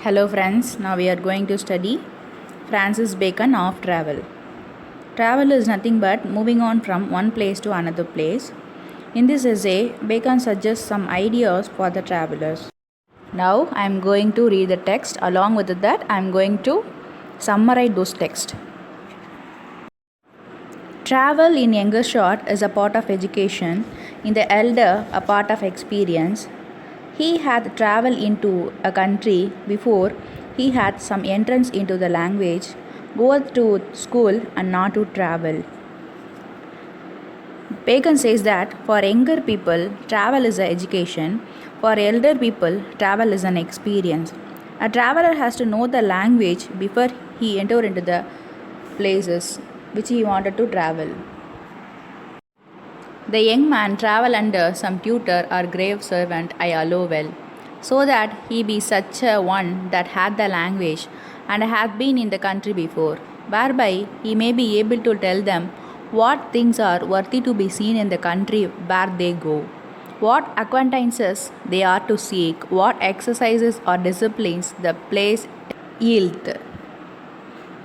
Hello friends, now we are going to study Francis Bacon of travel. Travel is nothing but moving on from one place to another place. In this essay, Bacon suggests some ideas for the travelers. Now I am going to read the text. Along with that, I am going to summarize those texts. Travel in younger short is a part of education, in the elder a part of experience. He had travelled into a country before he had some entrance into the language, go to school and not to travel. Bacon says that for younger people, travel is an education. For elder people, travel is an experience. A traveler has to know the language before he enter into the places which he wanted to travel. The young man travel under some tutor or grave servant I allow well, so that he be such a one that had the language and hath been in the country before, whereby he may be able to tell them what things are worthy to be seen in the country where they go, what acquaintances they are to seek, what exercises or disciplines the place yield.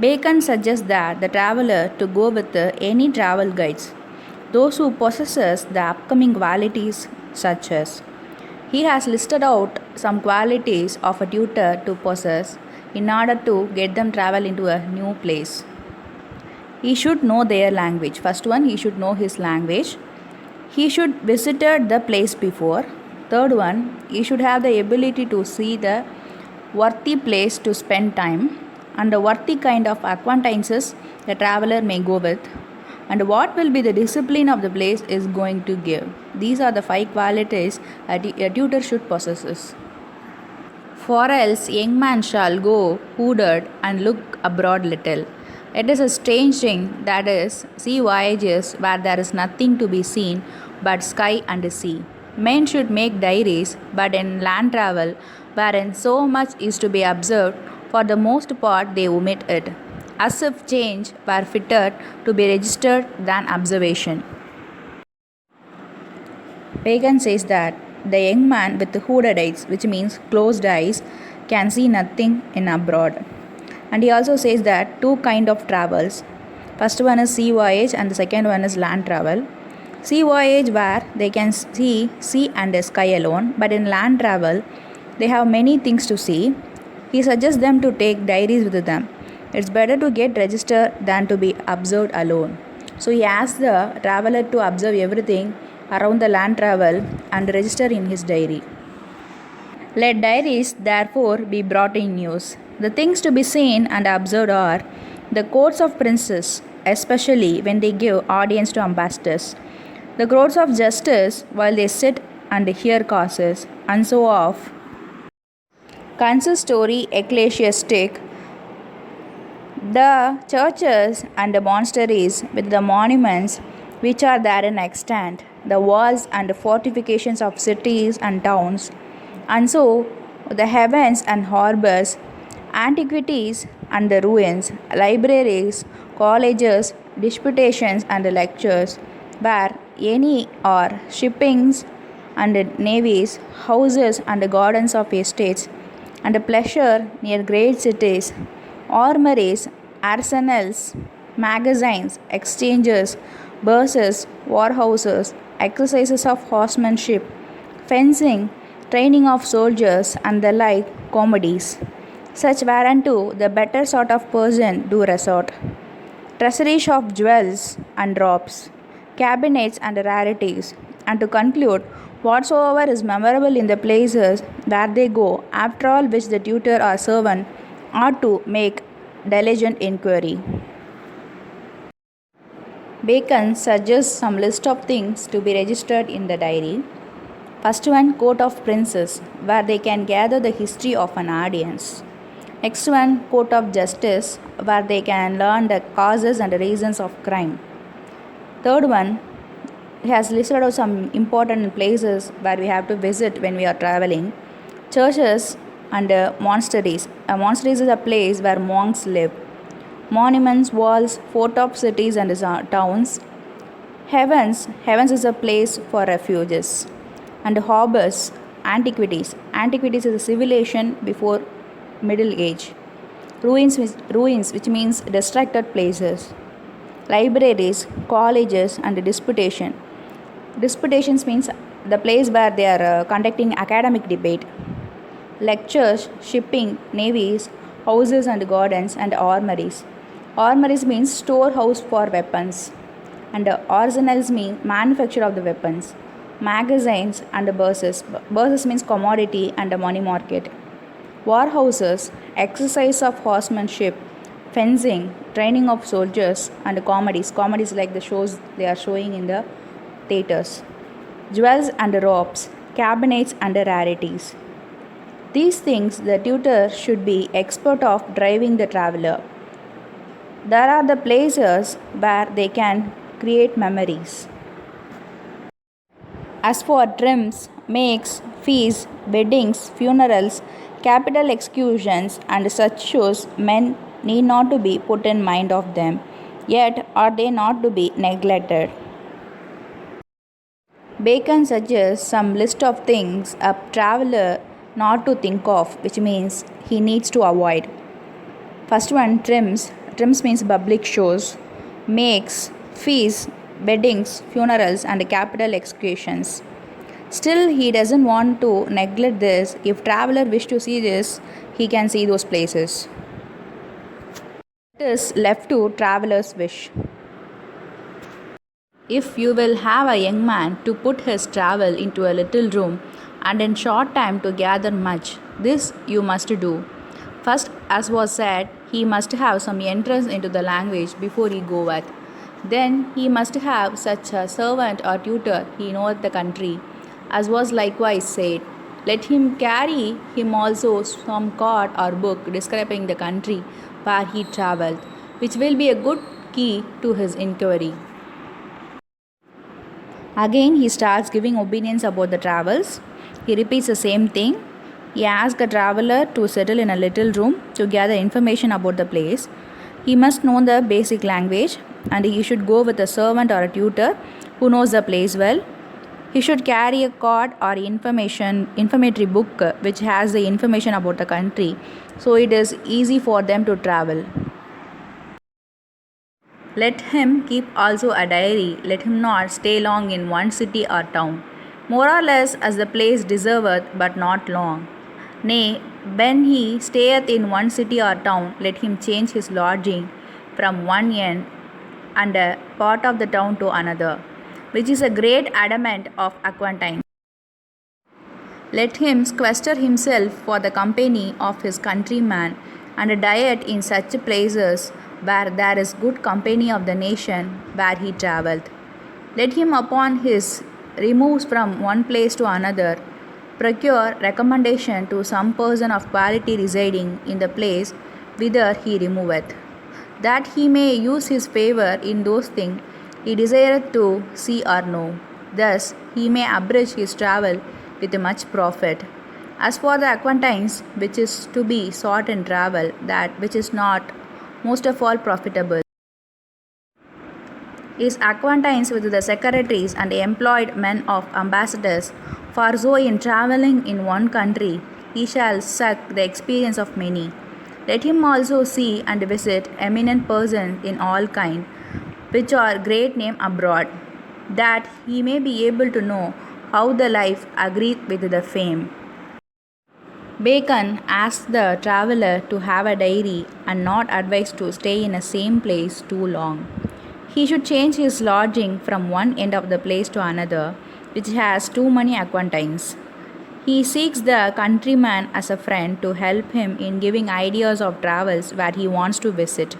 Bacon suggests that the traveler to go with any travel guides, those who possesses the upcoming qualities such as he has listed out some qualities of a tutor to possess in order to get them travel into a new place. He should know their language. First one, he should know his language. He should visited the place before. Third one, he should have the ability to see the worthy place to spend time and the worthy kind of acquaintances the traveler may go with and what will be the discipline of the place is going to give. These are the 5 qualities a tutor should possess. For else young man shall go hooded and look abroad little. It is a strange thing that is sea voyages where there is nothing to be seen but sky and sea. Men should make diaries, but in land travel, wherein so much is to be observed, for the most part they omit it, as if change were fitter to be registered than observation. Bacon says that the young man with hooded eyes, which means closed eyes, can see nothing in abroad. And he also says that 2 kind of travels. First one is sea voyage and the second one is land travel. Sea voyage where they can see sea and sky alone, but in land travel they have many things to see. He suggests them to take diaries with them. It's better to get registered than to be observed alone. So he asks the traveler to observe everything around the land travel and register in his diary. Let diaries therefore be brought in use. The things to be seen and observed are the courts of princes, especially when they give audience to ambassadors, the courts of justice while they sit and hear causes, and so of consistory ecclesiastic, the churches and the monasteries with the monuments which are therein extant, the walls and fortifications of cities and towns, and so the heavens and harbors, antiquities and the ruins, libraries, colleges, disputations and lectures, where any are shippings and navies, houses and gardens of estates, and pleasure near great cities, armories, arsenals, magazines, exchanges, buses, warehouses, exercises of horsemanship, fencing, training of soldiers, and the like comedies, such whereunto the better sort of person do resort, treasuries of jewels and drops, cabinets and rarities, and to conclude, whatsoever is memorable in the places where they go, after all which the tutor or servant ought to make diligent inquiry. Bacon suggests some list of things to be registered in the diary. First one, court of princes, where they can gather the history of an audience. Next one, court of justice, where they can learn the causes and reasons of crime. Third one, he has listed out some important places where we have to visit when we are traveling. Churches and monasteries. Monasteries is a place where monks live. Monuments, walls, fort of cities and towns. Heavens is a place for refuges. And harbors, antiquities. Antiquities is a civilization middle age. Ruins, which means distracted places. Libraries, colleges, and disputation. Disputations means the place where they are conducting academic debate. Lectures, shipping, navies, houses and gardens, and armories. Armories means storehouse for weapons. And arsenals mean manufacture of the weapons. Magazines and buses. Buses means commodity and a money market. Warhouses, exercise of horsemanship, fencing, training of soldiers, and comedies. Comedies like the shows they are showing in the theatres. Jewels and robes, cabinets and rarities. These things the tutor should be expert of driving the traveler. There are the places where they can create memories. As for trims, makes, feasts, weddings, funerals, capital executions, and such shows, men need not to be put in mind of them, yet are they not to be neglected. Bacon suggests some list of things a traveler not to think of, which means he needs to avoid. First one, trims. Trims means public shows, makes, feasts, weddings, funerals, and capital executions. Still, he doesn't want to neglect this. If traveler wish to see this, he can see those places. It is left to traveler's wish. If you will have a young man to put his travel into a little room and in short time to gather much, this you must do. First, as was said, he must have some entrance into the language before he goeth. Then he must have such a servant or tutor he knoweth the country, as was likewise said. Let him carry him also some card or book describing the country where he travelled, which will be a good key to his inquiry. Again, he starts giving opinions about the travels. He repeats the same thing. He asks a traveler to settle in a little room to gather information about the place. He must know the basic language and he should go with a servant or a tutor who knows the place well. He should carry a card or informatory book which has the information about the country, so it is easy for them to travel. Let him keep also a diary. Let him not stay long in one city or town, more or less as the place deserveth, but not long. Nay, when he stayeth in one city or town, let him change his lodging from one end and a part of the town to another, which is a great adamant of acquaintance. Let him sequester himself for the company of his countrymen, and diet in such places where there is good company of the nation where he travelled. Let him upon his removes from one place to another procure recommendation to some person of quality residing in the place whither he removeth, that he may use his favour in those things he desireth to see or know. Thus he may abridge his travel with much profit. As for the acquaintance which is to be sought in travel, that which is not most of all profitable, is acquaintance with the secretaries and employed men of ambassadors, for so in travelling in one country he shall suck the experience of many. Let him also see and visit eminent persons in all kind, which are great name abroad, that he may be able to know how the life agreeth with the fame. Bacon asked the traveller to have a diary and not advised to stay in the same place too long. He should change his lodging from one end of the place to another, which has too many acquaintance. He seeks the countryman as a friend to help him in giving ideas of travels where he wants to visit.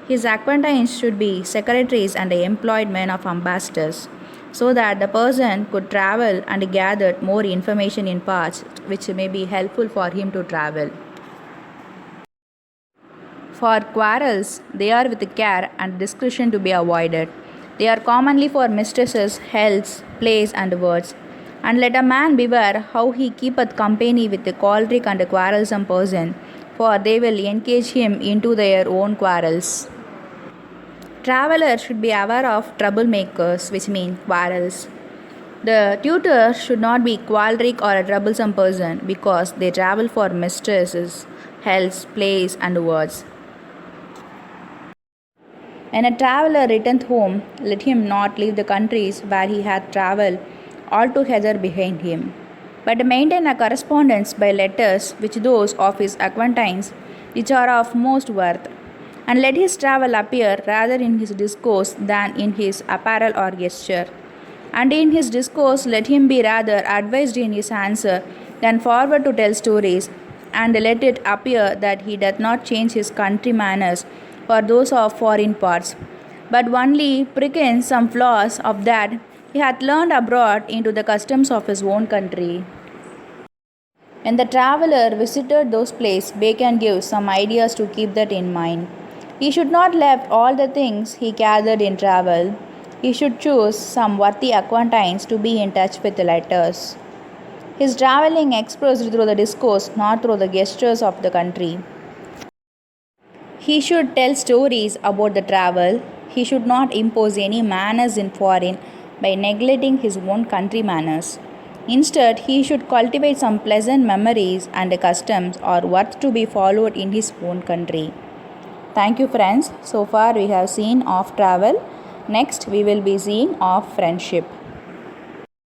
His acquaintance should be secretaries and the employed men of ambassadors, so that the person could travel and gather more information in parts which may be helpful for him to travel. For quarrels, they are with care and discretion to be avoided. They are commonly for mistresses, healths, plays, and words. And let a man beware how he keepeth company with the choleric and quarrelsome person, for they will engage him into their own quarrels. Travelers should be aware of troublemakers, which mean quarrels. The tutor should not be choleric or a troublesome person because they travel for mistresses, health, place, and words. When a traveller returneth home, let him not leave the countries where he hath travelled altogether behind him, but maintain a correspondence by letters with those of his acquaintance which are of most worth. And let his travel appear rather in his discourse than in his apparel or gesture. And in his discourse let him be rather advised in his answer than forward to tell stories, and let it appear that he doth not change his country manners for those of foreign parts, but only pretends some flaws of that he hath learned abroad into the customs of his own country. When the traveller visited those places, Bacon gives some ideas to keep that in mind. He should not left all the things he gathered in travel. He should choose some worthy acquaintance to be in touch with the letters. His travelling expressed through the discourse, not through the gestures of the country. He should tell stories about the travel. He should not impose any manners in foreign by neglecting his own country manners. Instead, he should cultivate some pleasant memories and customs or worth to be followed in his own country. Thank you, friends. So far we have seen of travel. Next we will be seeing of friendship.